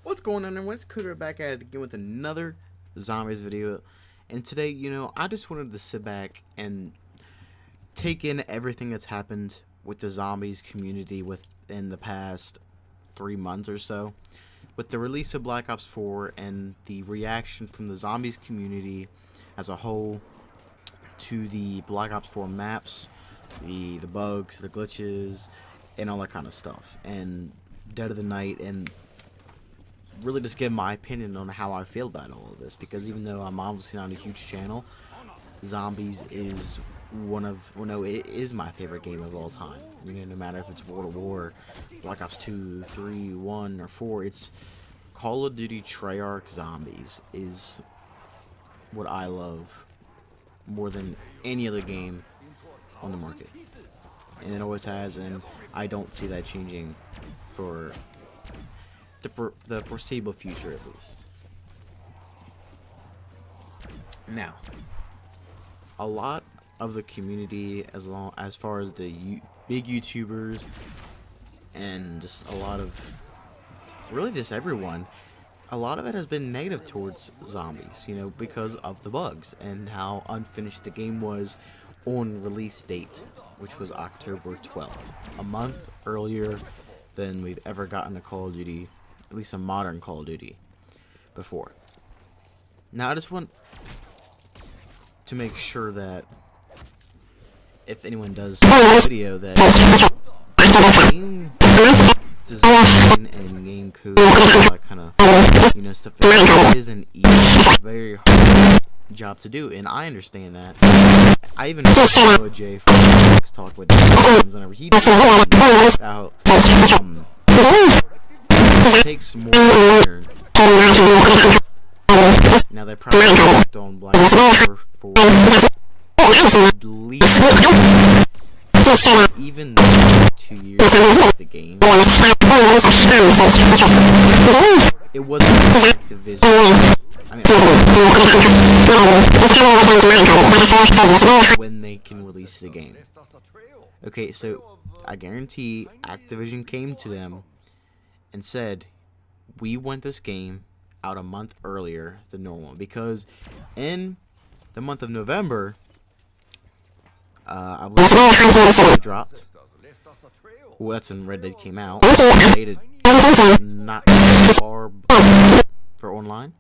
What's going on, everyone? It's Cougar back at it again with another zombies video. And today, I just wanted to sit back and take in everything that's happened with the zombies community within the past 3 months or so. With the release of Black Ops 4 and the reaction from the zombies community as a whole to the Black Ops 4 maps, the bugs, the glitches, and all that kind of stuff. And Dead of the Night, and really just give my opinion on how I feel about all of this, because even though I'm obviously not a huge channel, zombies is it is my favorite game of all time. No matter if it's World of War, Black Ops 2, 3, 1, or 4, it's Call of Duty Treyarch Zombies is what I love more than any other game on the market, and it always has, and I don't see that changing for the foreseeable future, at least. Now, a lot of the community, as far as the big YouTubers and just a lot of really just everyone, a lot of it has been negative towards zombies, because of the bugs and how unfinished the game was on release date, which was October 12th, a month earlier than we've ever gotten a Call of Duty, at least a modern Call of Duty, before. Now, I just want to make sure that if anyone does a video, that game design and game code, all that kind of stuff, it is an easy, very hard job to do, and I understand that. I even know Jay from talk with him whenever he does about it takes more to learn. Now they probably worked on Black Ops for at least even 2 years of the game. It wasn't Activision. When they can release the game. Okay, so I guarantee Activision came to them and said, we want this game out a month earlier than normal, because in the month of November, I believe it dropped. Well, that's when Red Dead came out. Dated not far for online.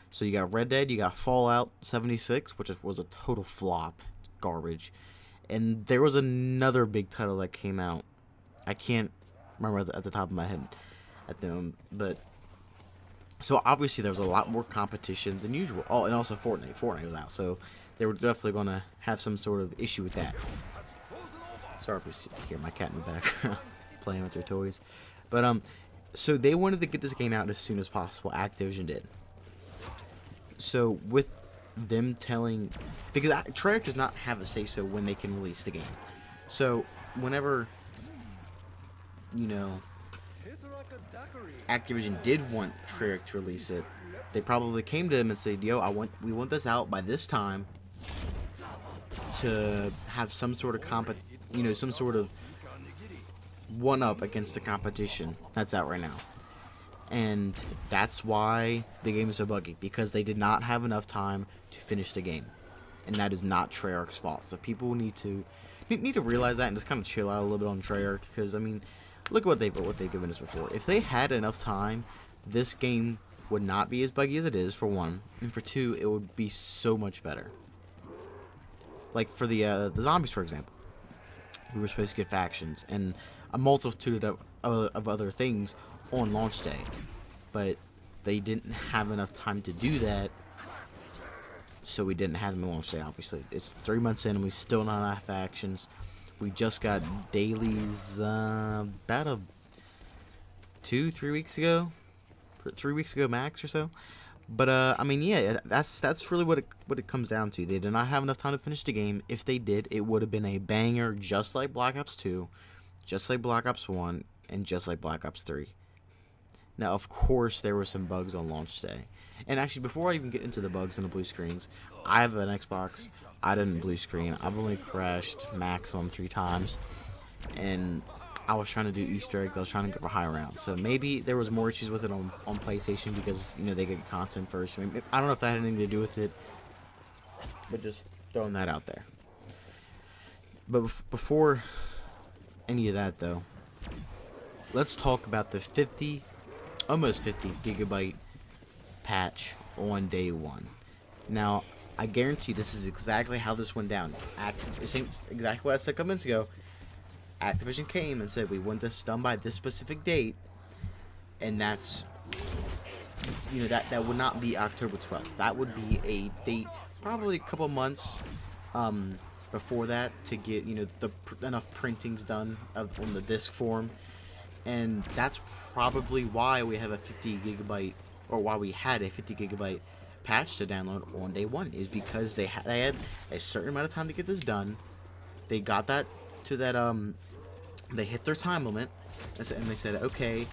So you got Red Dead, you got Fallout 76, which was a total flop, garbage, and there was another big title that came out. I can't remember at the top of my head at the moment, but so obviously there was a lot more competition than usual. Oh, and also Fortnite was out, so they were definitely going to have some sort of issue with that. Sorry if you hear my cat in the background playing with their toys, but so they wanted to get this game out as soon as possible. Activision did. So with them telling, because Treyarch does not have a say-so when they can release the game. So whenever, Activision did want Treyarch to release it, they probably came to them and said, "Yo, we want this out by this time to have some sort of some sort of one-up against the competition that's out right now." And that's why the game is so buggy, because they did not have enough time to finish the game, and that is not Treyarch's fault. So people need to realize that and just kind of chill out a little bit on Treyarch, because look at what they've given us before. If they had enough time, this game would not be as buggy as it is, for one, and for two, it would be so much better. Like for the zombies, for example, we were supposed to get factions and a multitude of other things on launch day, but they didn't have enough time to do that, so we didn't have them on launch day. Obviously, it's 3 months in and we still not have factions. We just got dailies about 3 weeks ago, 3 weeks ago max or so. But yeah, that's really what it comes down to. They did not have enough time to finish the game. If they did, it would have been a banger, just like Black Ops 2, just like Black Ops 1, and just like Black Ops 3. Now, of course, there were some bugs on launch day. And actually, before I even get into the bugs and the blue screens, I have an Xbox. I didn't blue screen. I've only crashed maximum 3 times. And I was trying to do Easter eggs. I was trying to get high round. So maybe there was more issues with it on PlayStation because, you know, they get content first. I mean, I don't know if that had anything to do with it, but just throwing that out there. But before any of that, though, let's talk about the almost 50 gigabyte patch on day one. Now, I guarantee this is exactly how this went down. Exactly what I said a couple minutes ago. Activision came and said, we want this done by this specific date, and that's, you know, that would not be October 12th. That would be a date probably a couple months before that to get, you know, enough printings done on the disc form, and that's probably why we have a 50 gigabyte, or why we had a 50 gigabyte patch to download on day one, is because they had a certain amount of time to get this done. They got that to that they hit their time limit, and they said, okay,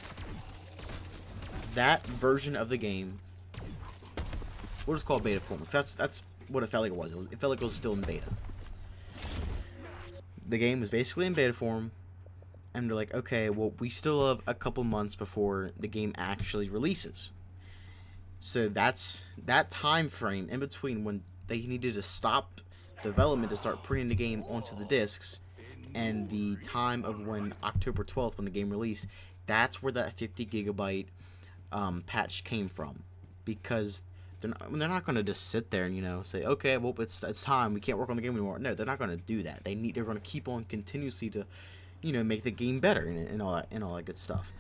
that version of the game, we'll just call it beta form. That's what it felt like it was. It felt like it was still in beta. The game was basically in beta form, and they're like, okay, well, we still have a couple months before the game actually releases. So that's that time frame in between when they needed to stop development to start printing the game onto the discs, and the time of when October 12th, when the game released. That's where that 50 gigabyte patch came from, because they're not going to just sit there and, you know, say, okay, well, it's time, we can't work on the game anymore. No, they're not going to do that. They're going to keep on continuously to, you know, make the game better and all that good stuff.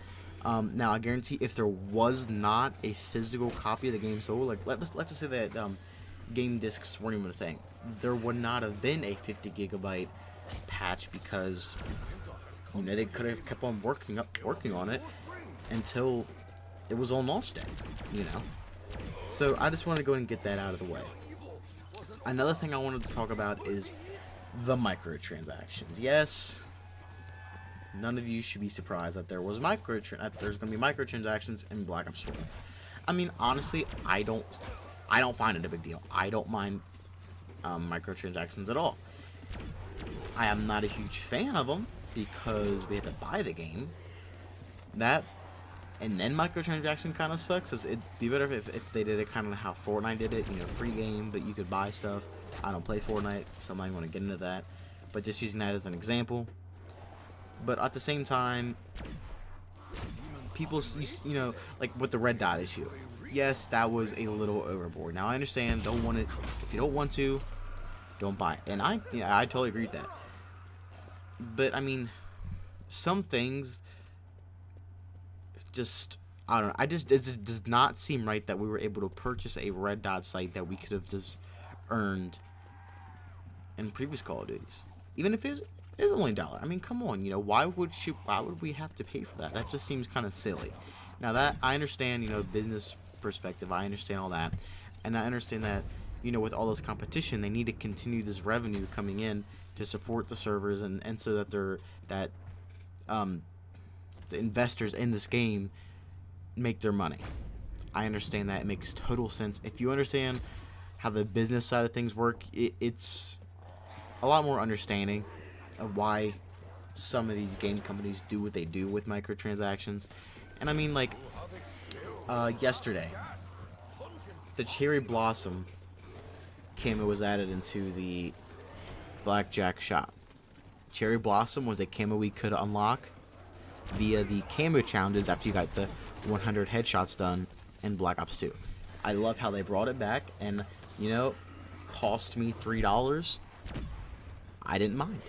Now, I guarantee if there was not a physical copy of the game sold, like let's just say that game discs weren't even a thing, there would not have been a 50 gigabyte patch, because, you know, they could have kept on working on it until it was on launch day, you know. So I just wanted to go and get that out of the way. Another thing I wanted to talk about is the microtransactions. Yes, none of you should be surprised that there's going to be microtransactions in Black Ops 4. I mean, honestly, I don't find it a big deal. I don't mind microtransactions at all. I am not a huge fan of them because we had to buy the game. That, and then microtransaction kind of sucks. It'd be better if they did it kind of how Fortnite did it, you know, free game, but you could buy stuff. I don't play Fortnite, so I'm not going to get into that. But just using that as an example. But at the same time, people, you know, like with the red dot issue. Yes, that was a little overboard. Now I understand, don't want it. If you don't want to, don't buy it. And I totally agree with that. But I mean, some things just, I don't know. It just does not seem right that we were able to purchase a red dot site that we could have just earned in previous Call of Duties, even if it's only $1. I mean, come on, you know, why would we have to pay for that? That just seems kind of silly. Now that I understand, you know, business perspective, I understand all that, and I understand that, you know, with all this competition, they need to continue this revenue coming in to support the servers, and so that the investors in this game make their money. I understand that. It makes total sense. If you understand how the business side of things work, it's a lot more understanding of why some of these game companies do what they do with microtransactions. And I mean, like, yesterday, the Cherry Blossom camo was added into the Blackjack shop. Cherry Blossom was a camo we could unlock via the camo challenges after you got the 100 headshots done in Black Ops 2. I love how they brought it back, and, you know, cost me $3. I didn't mind,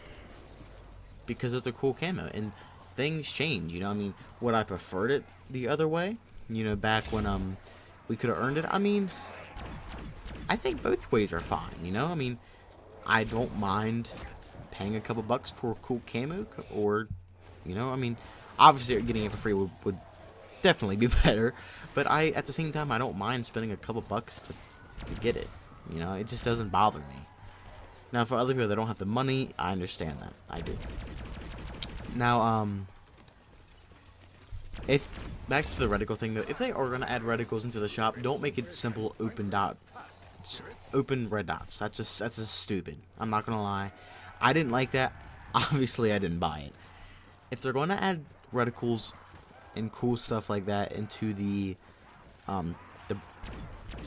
because it's a cool camo, and things change, you know. I mean, would I preferred it the other way, you know, back when we could have earned it? I mean, I think both ways are fine, you know. I mean, I don't mind paying a couple bucks for a cool camo, or, you know, I mean, obviously getting it for free would definitely be better, but at the same time, I don't mind spending a couple bucks to get it, you know. It just doesn't bother me. Now, for other people that don't have the money, I understand that. I do. Now, if back to the reticle thing though, if they are gonna add reticles into the shop, don't make it simple open red dots. That's just stupid. I'm not gonna lie. I didn't like that. Obviously, I didn't buy it. if they're going to add reticles and cool stuff like that into the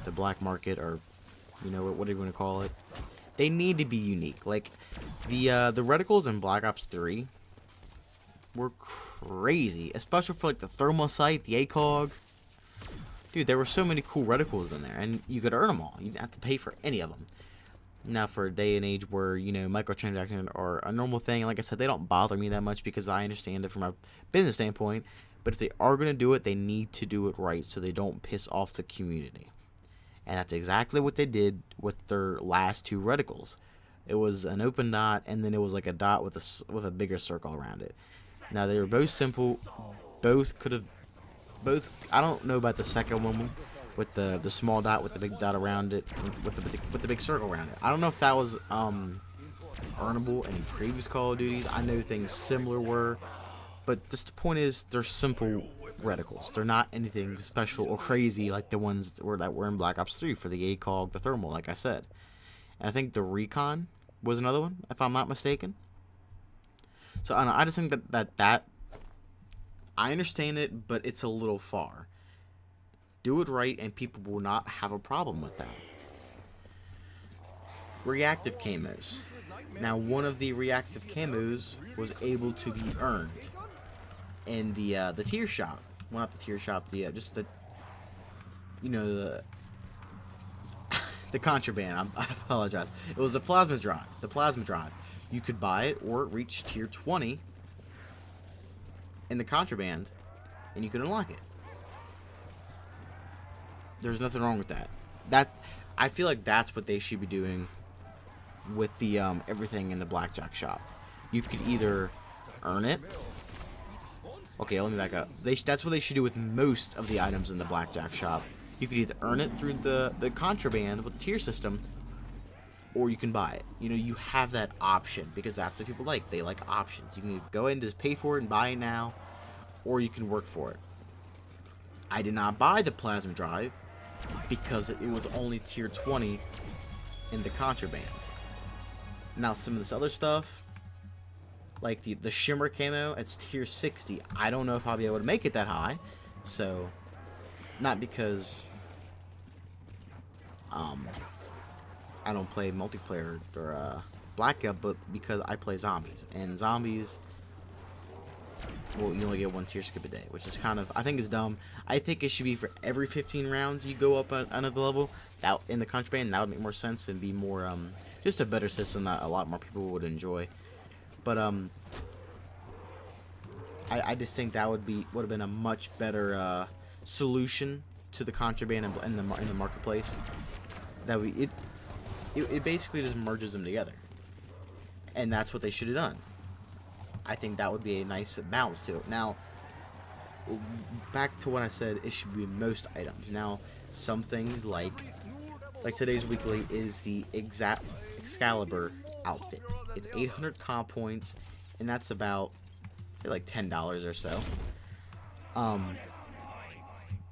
black market, or whatever you want to call it, they need to be unique. Like the reticles in Black Ops 3 were crazy, especially for like the thermal sight, the ACOG. Dude, there were so many cool reticles in there, and you could earn them all. You didn't have to pay for any of them. Now, for a day and age where, microtransactions are a normal thing, like I said, they don't bother me that much because I understand it from a business standpoint. But if they are going to do it, they need to do it right so they don't piss off the community. And that's exactly what they did with their last 2 reticles. It was an open dot, and then it was like a dot with a bigger circle around it. Now, they were both simple. Both could have... I don't know about the second one with the small dot with the big dot around it, with the big circle around it. I don't know if that was earnable in previous Call of Duties. I know things similar were, but just the point is, they're simple reticles. They're not anything special or crazy like the ones that were in Black Ops 3 for the ACOG, the thermal, like I said. And I think the Recon was another one, if I'm not mistaken. So I don't know, I just think that I understand it, but it's a little far. Do it right, and people will not have a problem with that. Reactive camos. Now, one of the reactive camos was able to be earned in the tier shop. Well, not the tier shop, just the the contraband. I apologize. It was the plasma drive. The plasma drive. You could buy it, or it reached tier 20 in the contraband, and you could unlock it. There's nothing wrong with that. I feel like that's what they should be doing with the everything in the blackjack shop. You could either earn it. Okay, let me back up. That's what they should do with most of the items in the blackjack shop. You could either earn it through the contraband with the tier system, or you can buy it. You have that option, because that's what people like. They like options. You can go in and just pay for it and buy it now, or you can work for it. I did not buy the plasma drive because it was only tier 20 in the contraband. Now, some of this other stuff, like the shimmer camo, it's tier 60. I don't know if I'll be able to make it that high. So, not because I don't play multiplayer or Black Ops, but because I play zombies. And zombies, well, you only get 1 tier skip a day, which is kind of, I think is dumb. I think it should be for every 15 rounds you go up another level. That in the contraband, that would make more sense and be more just a better system that a lot more people would enjoy. But I just think that would have been a much better solution to the contraband in the marketplace. It basically just merges them together, and that's what they should have done. I think that would be a nice balance to it. Now, back to what I said, it should be most items. Now, some things like today's weekly is the exact Excalibur outfit. It's 800 comp points, and that's about, say, like $10 or so.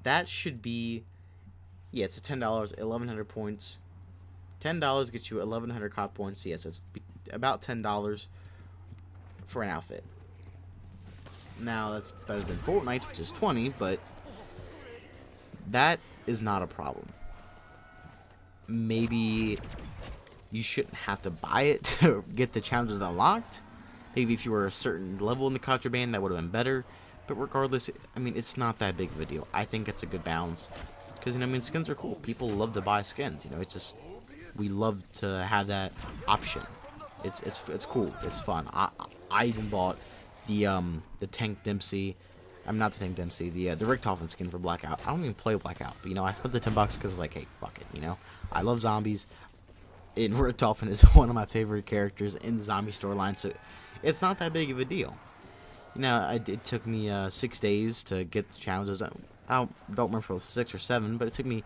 That should be, yeah, it's a $10, 1,100 points. $10 gets you 1,100 comp points. Yes, it's about $10 for an outfit. Now, that's better than Fortnite's, which is 20, but that is not a problem. Maybe you shouldn't have to buy it to get the challenges unlocked. Maybe if you were a certain level in the contraband, that would have been better. But regardless, I mean, it's not that big of a deal. I think it's a good balance. Because, skins are cool. People love to buy skins. It's just, we love to have that option. It's cool. It's fun. I even bought the Tank Dempsey. I'm not the Tank Dempsey. The Richtofen skin for Blackout. I don't even play Blackout, but I spent the $10 because it's like, hey, fuck it. I love zombies. And Richtofen is one of my favorite characters in the zombie storyline, so it's not that big of a deal. It took me 6 days to get the challenges done. I don't remember if it was 6 or 7, but it took me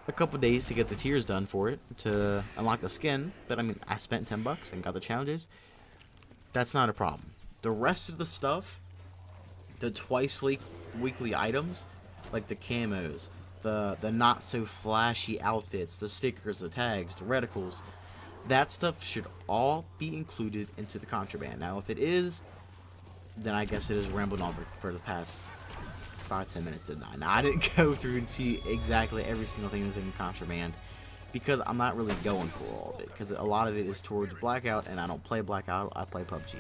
a couple days to get the tiers done for it to unlock the skin. But I spent $10 and got the challenges. That's not a problem. The rest of the stuff, the twice weekly items, like the camos, the not so flashy outfits, the stickers, the tags, the reticles, that stuff should all be included into the contraband. Now, if it is, then I guess it is rambling on for the past 5-10 minutes, didn't I? Now, I didn't go through and see exactly every single thing that's in contraband, because I'm not really going for all of it, because a lot of it is towards Blackout, and I don't play Blackout, I play PUBG.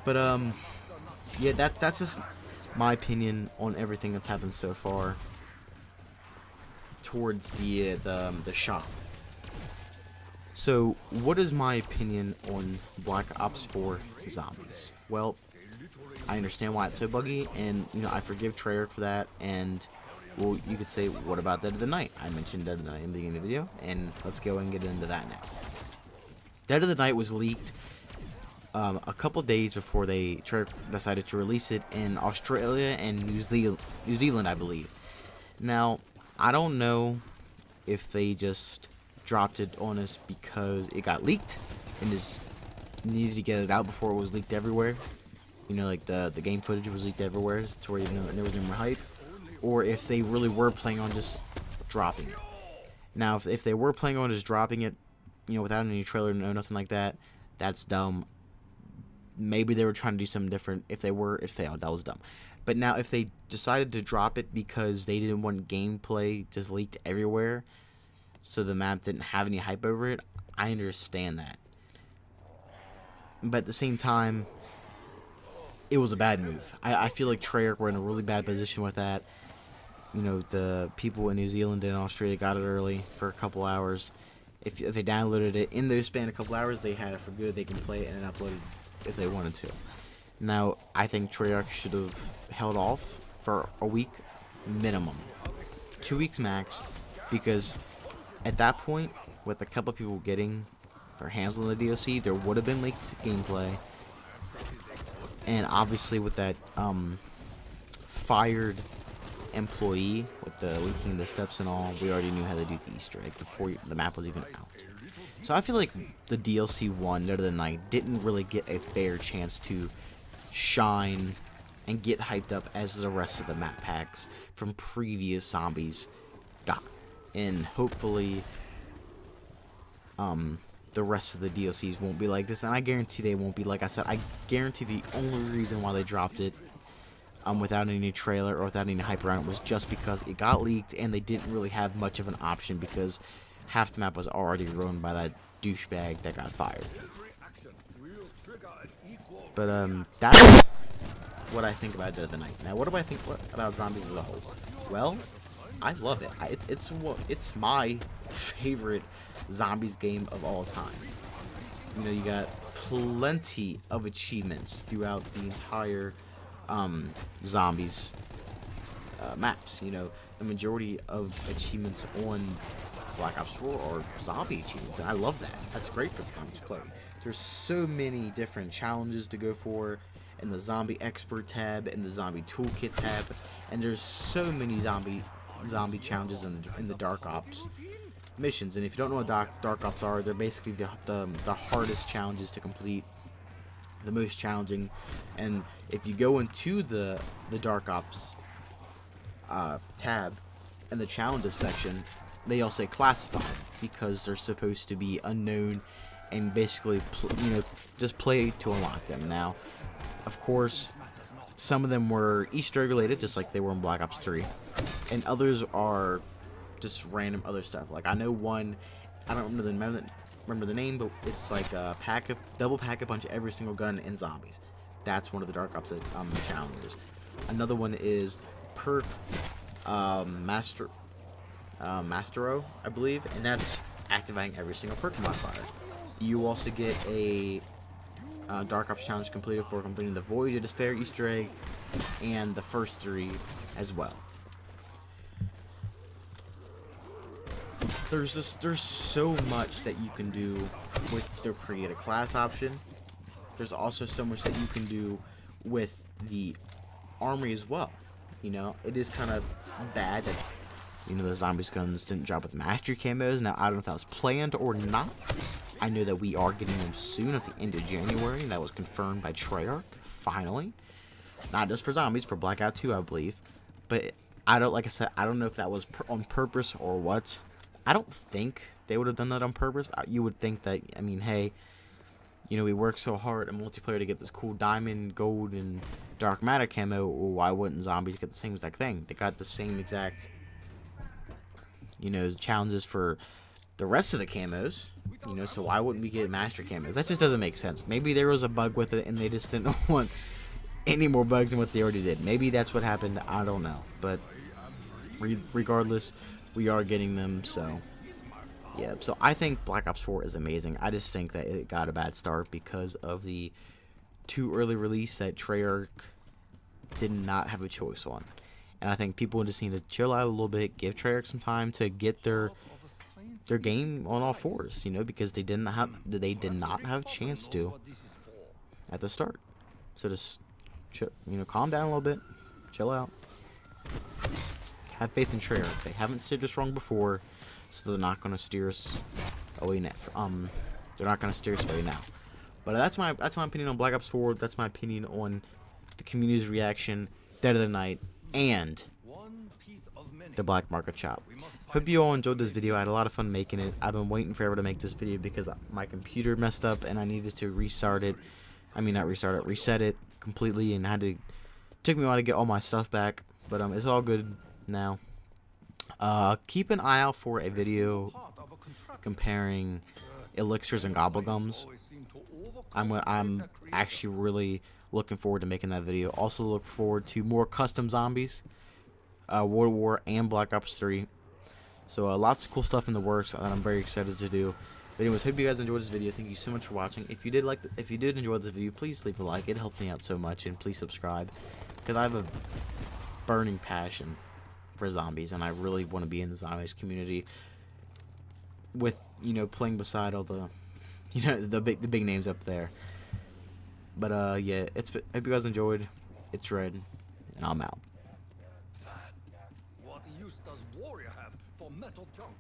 But, yeah, that's just my opinion on everything that's happened so far towards the shop. So, what is my opinion on Black Ops 4 Zombies? Well, I understand why it's so buggy, and, you know, I forgive Treyarch for that, and, well, you could say, what about Dead of the Night? I mentioned Dead of the Night in the beginning of the video, and let's go and get into that now. Dead of the Night was leaked a couple days before Treyarch decided to release it in Australia and New Zealand, I believe. Now, I don't know if they just dropped it on us because it got leaked and just needed to get it out before it was leaked everywhere. You know, like the game footage was leaked everywhere to where, you know, there was no more hype. Or if they really were planning on just dropping it. Now, if they were planning on just dropping it, you know, without any trailer, no nothing like that, that's dumb. Maybe they were trying to do something different. If it failed, that was dumb. But now, if they decided to drop it because they didn't want gameplay just leaked everywhere, so the map didn't have any hype over it, I understand that. But at the same time, it was a bad move. I feel like Treyarch were in a really bad position with that. You know, the people in New Zealand and Australia got it early for a couple hours. If they downloaded it in those span a couple hours, they had it for good. They can play it and upload it if they wanted to. Now, I think Treyarch should have held off for a week minimum. 2 weeks max, because at that point, with a couple people getting their hands on the DLC, there would have been leaked gameplay. And obviously with that fired employee with the leaking the steps and all, we already knew how to do the Easter egg before the map was even out. So I feel like the DLC 1, Dead of the Night, didn't really get a fair chance to shine and get hyped up as the rest of the map packs from previous zombies got. And hopefully the rest of the DLCs won't be like this, and I guarantee they won't be. Like I said, I guarantee the only reason why they dropped it without any trailer or without any hype around it was just because it got leaked and they didn't really have much of an option because half the map was already ruined by that douchebag that got fired. But that's what I think about Dead of the Night. Now, what do I think about zombies as a whole? Well, I love it. It's my favorite zombies game of all time. You know, you got plenty of achievements throughout the entire zombies maps. You know, the majority of achievements on Black Ops 4 are zombie achievements, and I love that. That's great for the zombies play. There's so many different challenges to go for in the zombie expert tab, in the zombie toolkit tab, and there's so many zombie challenges in the Dark Ops missions. And if you don't know what Dark Ops are, they're basically the hardest challenges to complete, the most challenging. And if you go into the Dark Ops tab in the challenges section, they all say classified because they're supposed to be unknown and basically just play to unlock them. Now, of course, some of them were Easter egg related, just like they were in Black Ops 3, and others are just random other stuff. Like I know one, I don't remember the name, but it's like a double pack a punch every single gun in zombies. That's one of the Dark Ops challenges. Another one is perk Mastero, I believe, and that's activating every single perk modifier. You also get a Dark Ops challenge completed for completing the Voyage of Despair Easter egg and the first 3 as well. There's so much that you can do with the create a class option. There's also so much that you can do with the armory as well. You know, it is kind of bad that, you know, the zombies guns didn't drop with mastery camos. Now, I don't know if that was planned or not. I know that we are getting them soon at the end of January, and that was confirmed by Treyarch, finally. Not just for zombies, for Blackout 2, I believe. But like I said, I don't know if that was on purpose or what. I don't think they would have done that on purpose. You would think that, I mean, hey, you know, we worked so hard in multiplayer to get this cool diamond, gold, and dark matter camo. Why wouldn't zombies get the same exact thing? They got the same exact, you know, challenges for the rest of the camos. You know, so why wouldn't we get master camos? That just doesn't make sense. Maybe there was a bug with it and they just didn't want any more bugs than what they already did. Maybe that's what happened. I don't know. But regardless, we are getting them. So yeah. So I think Black Ops 4 is amazing. I just think that it got a bad start because of the too early release that Treyarch did not have a choice on. And I think people just need to chill out a little bit, give Treyarch some time to get their game on all fours, you know, because they did not have a chance to at the start. So just you know, calm down a little bit, chill out, have faith in Treyarch. They haven't steered us wrong before, so they're not gonna steer us away now. They're not gonna steer us away now. But that's my opinion on Black Ops 4. That's my opinion on the community's reaction, Dead of the Night, and the Black Market Shop. Hope you all enjoyed this video. I had a lot of fun making it. I've been waiting forever to make this video because my computer messed up and I needed to restart it. I mean, not restart it, reset it completely, and took me a while to get all my stuff back. But it's all good now. Keep an eye out for a video comparing elixirs and gobblegums. I'm actually really looking forward to making that video. Also look forward to more custom zombies, World War and Black Ops 3. So lots of cool stuff in the works that I'm very excited to do. But anyways, hope you guys enjoyed this video. Thank you so much for watching. If you did enjoy this video, please leave a like. It helped me out so much, and please subscribe because I have a burning passion for zombies, and I really want to be in the zombies community with, you know, playing beside all the, you know, the big names up there. But yeah, hope you guys enjoyed. It's Red, and I'm out. What use does Warrior have for metal junk?